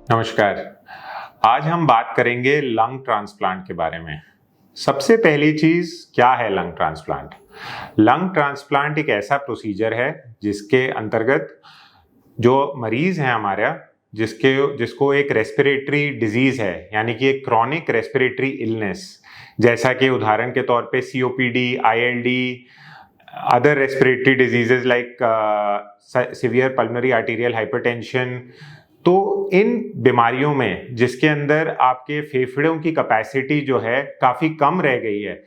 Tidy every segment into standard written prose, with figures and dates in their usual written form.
नमस्कार। आज हम बात करेंगे लंग ट्रांसप्लांट के बारे में। सबसे पहली चीज़ क्या है लंग ट्रांसप्लांट? लंग ट्रांसप्लांट एक ऐसा प्रोसीजर है जिसके अंतर्गत जो मरीज़ हैं हमारा जिसको एक रेस्पिरेटरी डिजीज़ है, यानी कि एक क्रॉनिक रेस्पिरेटरी इलनेस, जैसा कि उदाहरण के तौर पे COPD, ILD, other respiratory diseases like severe pulmonary arterial hypertension. तो इन बीमारियों में जिसके अंदर आपके फेफड़ों की कैपेसिटी जो है काफ़ी कम रह गई है,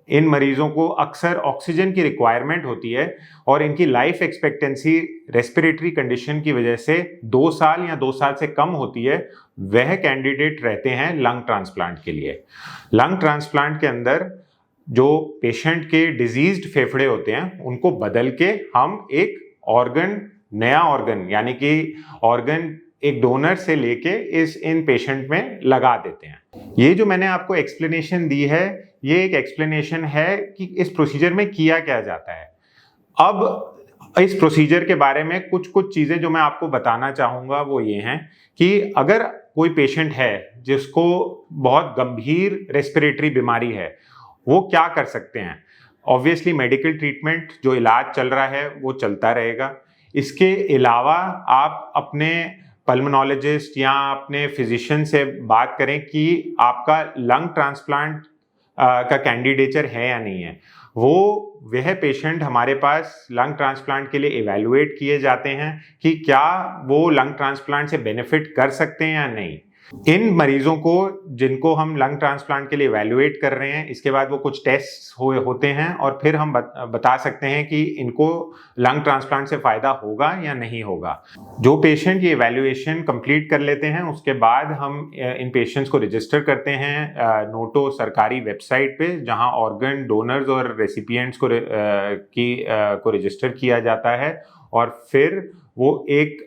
इन मरीजों को अक्सर ऑक्सीजन की रिक्वायरमेंट होती है और इनकी लाइफ एक्सपेक्टेंसी रेस्पिरेटरी कंडीशन की वजह से 2 साल या 2 साल से कम होती है। वह कैंडिडेट रहते हैं लंग ट्रांसप्लांट के लिए। लंग ट्रांसप्लांट के अंदर जो पेशेंट के डिजीज्ड फेफड़े होते हैं उनको बदल के हम एक ऑर्गन, नया ऑर्गन, यानी कि ऑर्गन एक डोनर से लेके इन पेशेंट में लगा देते हैं। ये जो मैंने आपको एक्सप्लेनेशन दी है, ये एक एक्सप्लेनेशन है कि इस प्रोसीजर में किया क्या जाता है। अब इस प्रोसीजर के बारे में कुछ चीज़ें जो मैं आपको बताना चाहूँगा वो ये हैं कि अगर कोई पेशेंट है जिसको बहुत गंभीर रेस्पिरेटरी बीमारी है, वो क्या कर सकते हैं? ऑब्वियसली मेडिकल ट्रीटमेंट, जो इलाज चल रहा है वो चलता रहेगा। इसके अलावा आप अपने पल्मोनोलॉजिस्ट या अपने फिजिशियन से बात करें कि आपका लंग ट्रांसप्लांट का कैंडिडेचर है या नहीं है। वह पेशेंट हमारे पास लंग ट्रांसप्लांट के लिए इवैल्यूएट किए जाते हैं कि क्या वो लंग ट्रांसप्लांट से बेनिफिट कर सकते हैं या नहीं। इन मरीजों को जिनको हम लंग ट्रांसप्लांट के लिए इवैल्यूएट कर रहे हैं, इसके बाद वो कुछ टेस्ट होते हैं और फिर हम बता सकते हैं कि इनको लंग ट्रांसप्लांट से फ़ायदा होगा या नहीं होगा। जो पेशेंट ये इवैल्यूएशन कंप्लीट कर लेते हैं उसके बाद हम इन पेशेंट्स को रजिस्टर करते हैं नोटो सरकारी वेबसाइट पे, जहां ऑर्गन डोनर्स और रेसिपिएंट्स को रजिस्टर किया जाता है और फिर वो एक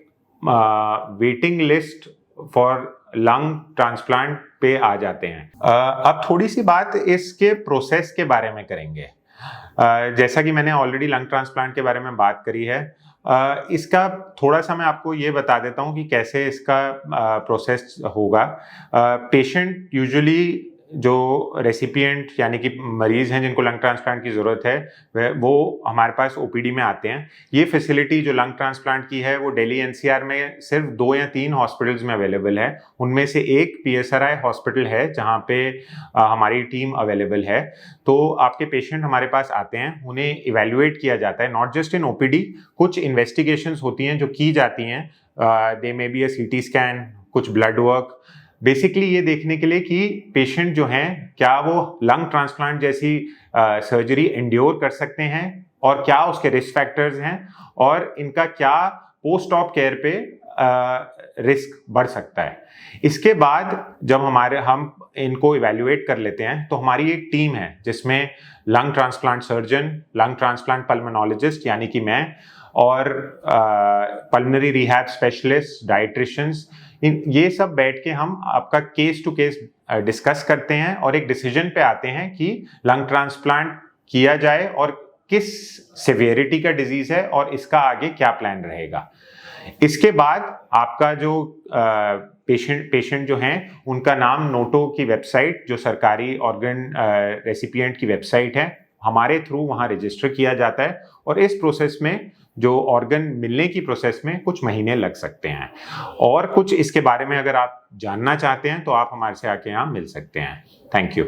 waiting list for lung transplant पे आ जाते हैं। अब थोड़ी सी बात इसके प्रोसेस के बारे में करेंगे। जैसा कि मैंने ऑलरेडी लंग ट्रांसप्लांट के बारे में बात करी है, इसका थोड़ा सा मैं आपको ये बता देता हूँ कि कैसे इसका प्रोसेस होगा। पेशेंट यूजुअली जो रेसिपिएंट यानी कि मरीज हैं जिनको लंग ट्रांसप्लांट की ज़रूरत है वो हमारे पास ओपीडी में आते हैं। ये फैसिलिटी जो लंग ट्रांसप्लांट की है वो दिल्ली एनसीआर में सिर्फ 2 या 3 हॉस्पिटल्स में अवेलेबल है। उनमें से एक पीएसआरआई हॉस्पिटल है जहां पे हमारी टीम अवेलेबल है। तो आपके पेशेंट हमारे पास आते हैं, उन्हें इवैल्यूएट किया जाता है, नॉट जस्ट इन ओपीडी, कुछ इन्वेस्टिगेशंस होती हैं जो की जाती हैं। दे may be a CT scan, कुछ ब्लड वर्क, बेसिकली ये देखने के लिए कि पेशेंट जो हैं क्या वो लंग ट्रांसप्लांट जैसी सर्जरी एंड्योर कर सकते हैं और क्या उसके रिस्क फैक्टर्स हैं और इनका क्या पोस्ट ऑप केयर पे रिस्क बढ़ सकता है। इसके बाद जब हम इनको इवैल्यूएट कर लेते हैं तो हमारी एक टीम है जिसमें lung transplant surgeon, lung transplant pulmonologist यानी कि मैं, और पल्मोनरी रिहैब स्पेशलिस्ट, डाइट्रिशियंस, ये सब बैठ के हम आपका केस टू केस डिस्कस करते हैं और एक डिसीजन पे आते हैं कि लंग ट्रांसप्लांट किया जाए और किस सिवियरिटी का डिजीज है और इसका आगे क्या प्लान रहेगा। इसके बाद आपका जो पेशेंट जो हैं उनका नाम नोटो की वेबसाइट, जो सरकारी ऑर्गन रेसिपिएंट की वेबसाइट है, हमारे थ्रू वहाँ रजिस्टर किया जाता है और इस प्रोसेस में जो ऑर्गन मिलने की प्रोसेस में कुछ महीने लग सकते हैं। और कुछ इसके बारे में अगर आप जानना चाहते हैं तो आप हमारे से आके यहाँ मिल सकते हैं। Thank you.